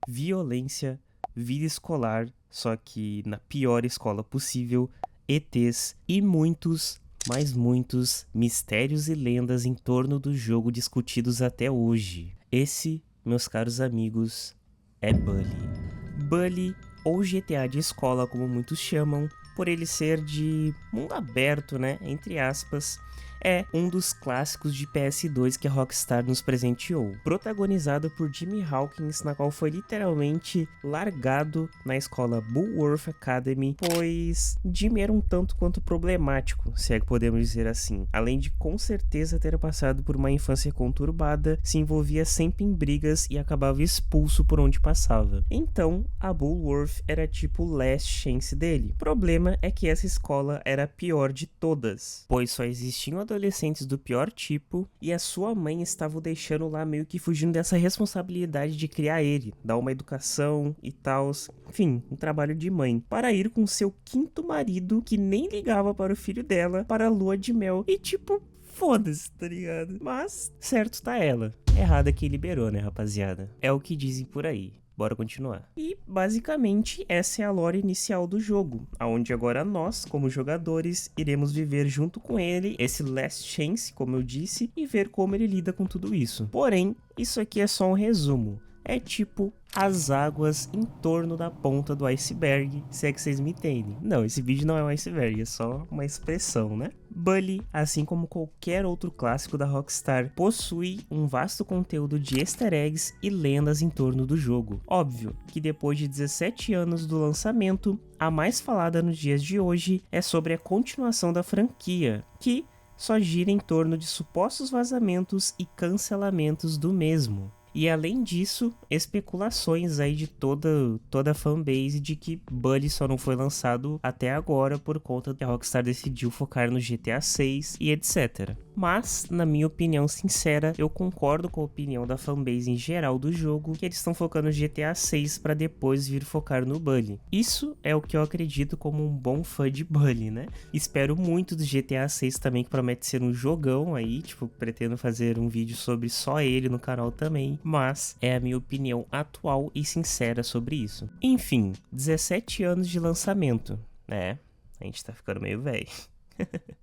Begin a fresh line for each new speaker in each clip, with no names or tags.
violência, vida escolar, só que na pior escola possível, ETs e muitos, mas muitos mistérios e lendas em torno do jogo discutidos até hoje. Esse, meus caros amigos, é Bully. Bully, ou GTA de escola como muitos chamam, por ele ser de mundo aberto, né, entre aspas, é um dos clássicos de PS2 que a Rockstar nos presenteou, protagonizado por Jimmy Hawkins, na qual foi literalmente largado na escola Bullworth Academy, pois Jimmy era um tanto quanto problemático, se é que podemos dizer assim, além de com certeza ter passado por uma infância conturbada, se envolvia sempre em brigas e acabava expulso por onde passava. Então, a Bullworth era tipo o last chance dele. O problema é que essa escola era a pior de todas, pois só existiam adolescentes do pior tipo e a sua mãe estava o deixando lá meio que fugindo dessa responsabilidade de criar ele, dar uma educação e tal, enfim, um trabalho de mãe, para ir com seu quinto marido que nem ligava para o filho dela para a lua de mel e tipo, foda-se, tá ligado? Mas certo tá ela. Errada quem liberou, né, rapaziada? É o que dizem por aí. Bora continuar. E, basicamente, essa é a lore inicial do jogo, onde agora nós, como jogadores, iremos viver junto com ele esse Last Chance, como eu disse, e ver como ele lida com tudo isso. Porém, isso aqui é só um resumo. É tipo as águas em torno da ponta do iceberg, se é que vocês me entendem. Não, esse vídeo não é um iceberg, é só uma expressão, né? Bully, assim como qualquer outro clássico da Rockstar, possui um vasto conteúdo de easter eggs e lendas em torno do jogo. Óbvio que depois de 17 anos do lançamento, a mais falada nos dias de hoje é sobre a continuação da franquia, que só gira em torno de supostos vazamentos e cancelamentos do mesmo. E além disso, especulações aí de toda a fanbase de que Bully só não foi lançado até agora por conta que a Rockstar decidiu focar no GTA 6 e etc. Mas, na minha opinião sincera, eu concordo com a opinião da fanbase em geral do jogo, que eles estão focando no GTA 6 para depois vir focar no Bully. Isso é o que eu acredito como um bom fã de Bully, né? Espero muito do GTA 6 também, que promete ser um jogão aí, tipo, pretendo fazer um vídeo sobre só ele no canal também, mas é a minha opinião atual e sincera sobre isso. Enfim, 17 anos de lançamento, né? A gente tá ficando meio velho.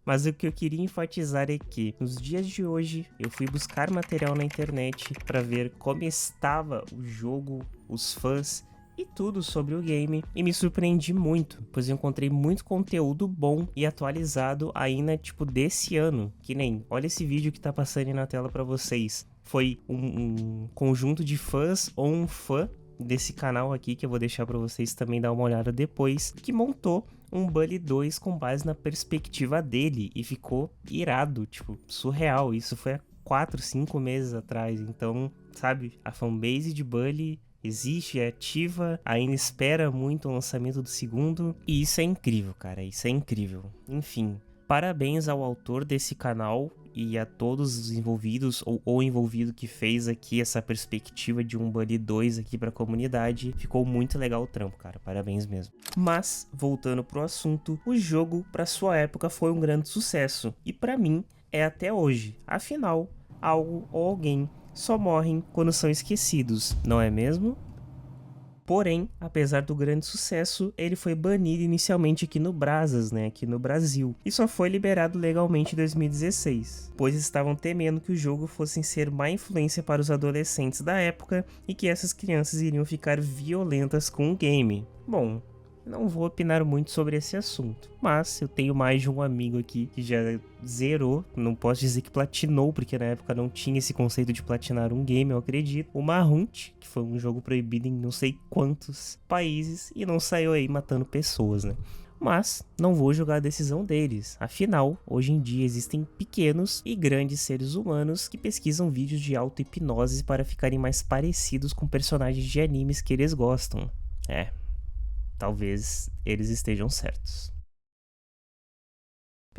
Mas o que eu queria enfatizar é que, nos dias de hoje, eu fui buscar material na internet para ver como estava o jogo, os fãs e tudo sobre o game, e me surpreendi muito, pois eu encontrei muito conteúdo bom e atualizado ainda tipo desse ano, que nem, olha esse vídeo que tá passando aí na tela para vocês. Foi um conjunto de fãs ou um fã desse canal aqui, que eu vou deixar para vocês também dar uma olhada depois, que montou um Bully 2 com base na perspectiva dele e ficou irado, tipo, surreal. Isso foi há 4, 5 meses atrás, então, sabe, a fanbase de Bully existe, é ativa, ainda espera muito o lançamento do segundo, e isso é incrível, cara, isso é incrível. Enfim, parabéns ao autor desse canal e a todos os envolvidos ou o envolvido que fez aqui essa perspectiva de um Bully 2 aqui pra comunidade. Ficou muito legal o trampo, cara, parabéns mesmo. Mas, voltando pro assunto, o jogo pra sua época foi um grande sucesso e pra mim é até hoje. Afinal, algo ou alguém só morrem quando são esquecidos, não é mesmo? Porém, apesar do grande sucesso, ele foi banido inicialmente aqui no Brazas, né, aqui no Brasil, e só foi liberado legalmente em 2016, pois estavam temendo que o jogo fosse ser má influência para os adolescentes da época e que essas crianças iriam ficar violentas com o game. Bom, não vou opinar muito sobre esse assunto, mas eu tenho mais de um amigo aqui que já zerou, não posso dizer que platinou, porque na época não tinha esse conceito de platinar um game, eu acredito. O Mahunt, que foi um jogo proibido em não sei quantos países e não saiu aí matando pessoas, né? Mas não vou julgar a decisão deles, afinal, hoje em dia existem pequenos e grandes seres humanos que pesquisam vídeos de auto-hipnose para ficarem mais parecidos com personagens de animes que eles gostam. Talvez eles estejam certos.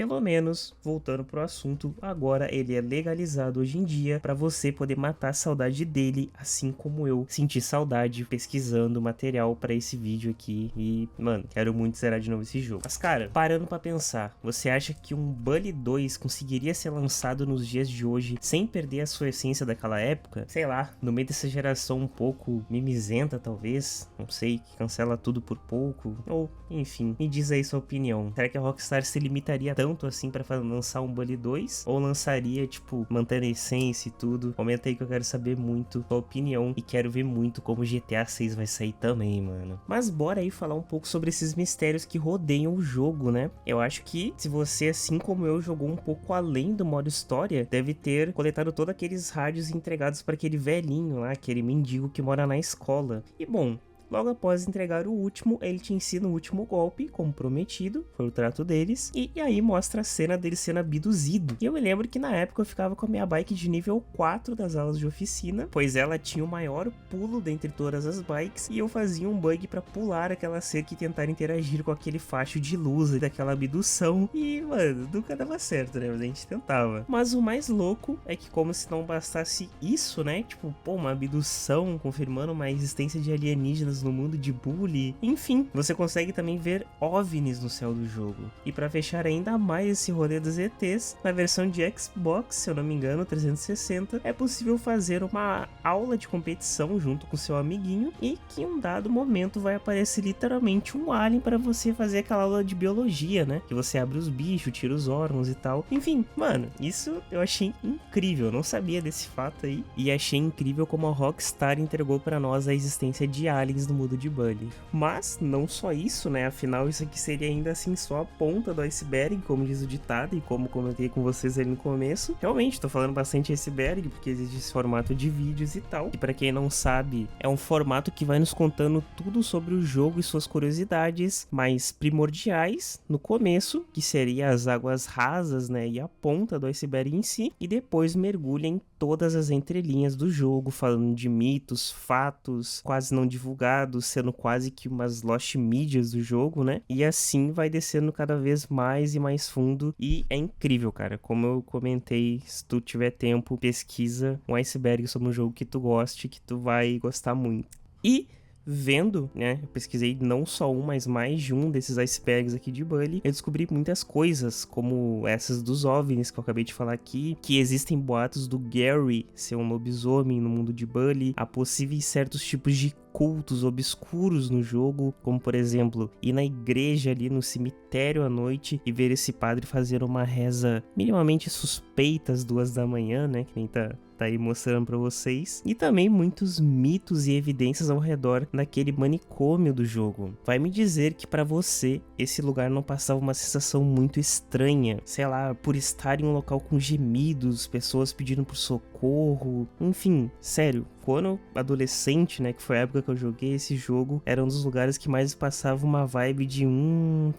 pelo menos, voltando pro assunto, agora ele é legalizado hoje em dia pra você poder matar a saudade dele, assim como eu senti saudade pesquisando material pra esse vídeo aqui. E, mano, quero muito zerar de novo esse jogo. Mas, cara, parando pra pensar, você acha que um Bully 2 conseguiria ser lançado nos dias de hoje sem perder a sua essência daquela época? Sei lá, no meio dessa geração um pouco mimizenta, talvez, não sei, que cancela tudo por pouco, ou, enfim, me diz aí sua opinião. Será que a Rockstar se limitaria tanto assim pra lançar um Bully 2? Ou lançaria, tipo, mantendo a essência e tudo? Comenta aí que eu quero saber muito sua opinião e quero ver muito como GTA 6 vai sair também, mano. Mas bora aí falar um pouco sobre esses mistérios que rodeiam o jogo, né? Eu acho que se você, assim como eu, jogou um pouco além do modo história, deve ter coletado todos aqueles rádios entregados para aquele velhinho lá, aquele mendigo que mora na escola. E bom, logo após entregar o último, ele te ensina o último golpe, como prometido, foi o trato deles, e aí mostra a cena dele sendo abduzido. E eu me lembro que na época eu ficava com a minha bike de nível 4 das aulas de oficina, pois ela tinha o maior pulo dentre todas as bikes, e eu fazia um bug pra pular aquela cerca e tentar interagir com aquele facho de luz daquela abdução. E, mano, nunca dava certo, né? Mas a gente tentava. Mas o mais louco é que, como se não bastasse isso, né? Tipo, pô, uma abdução confirmando uma existência de alienígenas no mundo de Bully. Enfim, você consegue também ver OVNIs no céu do jogo. E pra fechar ainda mais esse rolê dos ETs, na versão de Xbox, se eu não me engano, 360, é possível fazer uma aula de competição junto com seu amiguinho e que em um dado momento vai aparecer literalmente um alien para você fazer aquela aula de biologia, né? Que você abre os bichos, tira os órgãos e tal. Enfim, mano, isso eu achei incrível. Eu não sabia desse fato aí. E achei incrível como a Rockstar entregou para nós a existência de aliens no mundo de Bully. Mas não só isso, né? Afinal, isso aqui seria ainda assim só a ponta do iceberg, como diz o ditado, e como comentei com vocês ali no começo. Realmente, tô falando bastante iceberg, porque existe esse formato de vídeos e tal. E pra quem não sabe, é um formato que vai nos contando tudo sobre o jogo e suas curiosidades mais primordiais no começo, que seria as águas rasas, né? E a ponta do iceberg em si. E depois mergulha em todas as entrelinhas do jogo, falando de mitos, fatos, quase não divulgados, sendo quase que umas lost medias do jogo, né? E assim vai descendo cada vez mais e mais fundo. E é incrível, cara. Como eu comentei, se tu tiver tempo, pesquisa um iceberg sobre um jogo que tu goste, que tu vai gostar muito. E vendo, né, eu pesquisei não só um, mas mais de um desses icebergs aqui de Bully, eu descobri muitas coisas, como essas dos OVNIs que eu acabei de falar aqui, que existem boatos do Gary ser um lobisomem no mundo de Bully, há possíveis certos tipos de cultos obscuros no jogo, como por exemplo, ir na igreja ali no cemitério à noite e ver esse padre fazer uma reza minimamente suspeita às 2 da manhã, né, que nem tá aí mostrando pra vocês, e também muitos mitos e evidências ao redor daquele manicômio do jogo. Vai me dizer que pra você esse lugar não passava uma sensação muito estranha, sei lá, por estar em um local com gemidos, pessoas pedindo por socorro, enfim, sério. Quando adolescente, né, que foi a época que eu joguei esse jogo, era um dos lugares que mais passava uma vibe de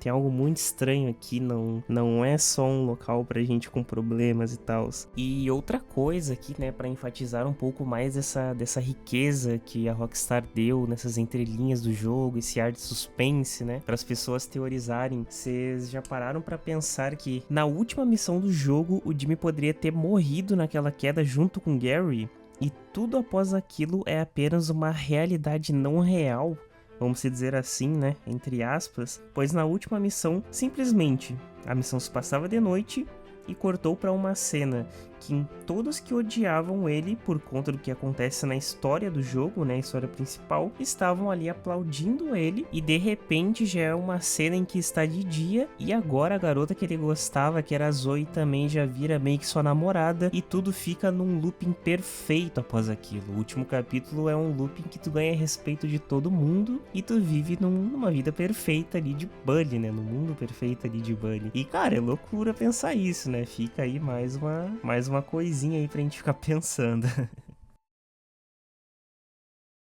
tem algo muito estranho aqui, não é só um local pra gente com problemas e tal. E outra coisa aqui, né, pra enfatizar um pouco mais dessa riqueza que a Rockstar deu nessas entrelinhas do jogo, esse ar de suspense, né, para as pessoas teorizarem. Vocês já pararam pra pensar que na última missão do jogo o Jimmy poderia ter morrido naquela queda junto com Gary? E tudo após aquilo é apenas uma realidade não real, vamos dizer assim, né, entre aspas, pois na última missão, simplesmente, a missão se passava de noite e cortou para uma cena que todos que odiavam ele por conta do que acontece na história do jogo, né, a história principal, estavam ali aplaudindo ele e de repente já é uma cena em que está de dia e agora a garota que ele gostava, que era a Zoe, também já vira meio que sua namorada e tudo fica num looping perfeito após aquilo. O último capítulo é um looping que tu ganha respeito de todo mundo e tu vive numa vida perfeita ali de Bully, né, no mundo perfeito ali de Bully. E cara, é loucura pensar isso, né, fica aí mais uma coisinha aí pra gente ficar pensando.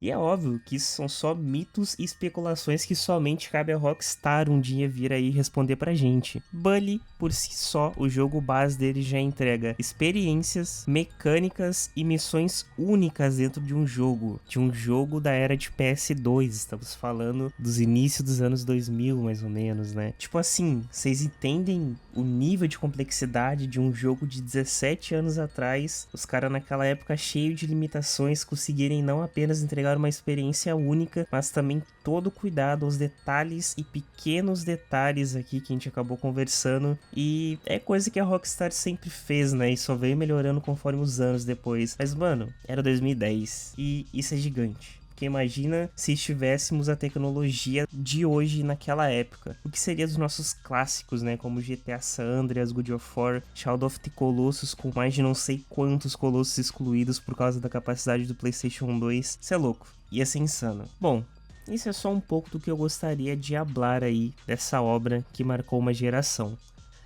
E é óbvio que isso são só mitos e especulações que somente cabe a Rockstar um dia vir aí responder pra gente. Bully, por si só, o jogo base dele já entrega experiências, mecânicas e missões únicas dentro de um jogo da era de PS2, estamos falando dos inícios dos anos 2000, mais ou menos, né? Tipo assim, vocês entendem o nível de complexidade de um jogo de 17 anos atrás, os caras naquela época cheio de limitações conseguirem não apenas entregar uma experiência única, mas também todo o cuidado aos detalhes e pequenos detalhes aqui que a gente acabou conversando, e é coisa que a Rockstar sempre fez, né, e só veio melhorando conforme os anos depois. Mas mano, era 2010 e isso é gigante. Porque imagina se estivéssemos a tecnologia de hoje naquela época. O que seria dos nossos clássicos, né? Como GTA San Andreas, God of War, Shadow of the Colossus, com mais de não sei quantos colossos excluídos por causa da capacidade do PlayStation 2. Isso é louco. Ia ser insano. Bom, isso é só um pouco do que eu gostaria de hablar aí dessa obra que marcou uma geração.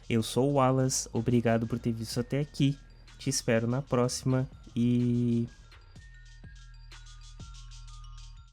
Eu sou o Wallace, obrigado por ter visto até aqui. Te espero na próxima e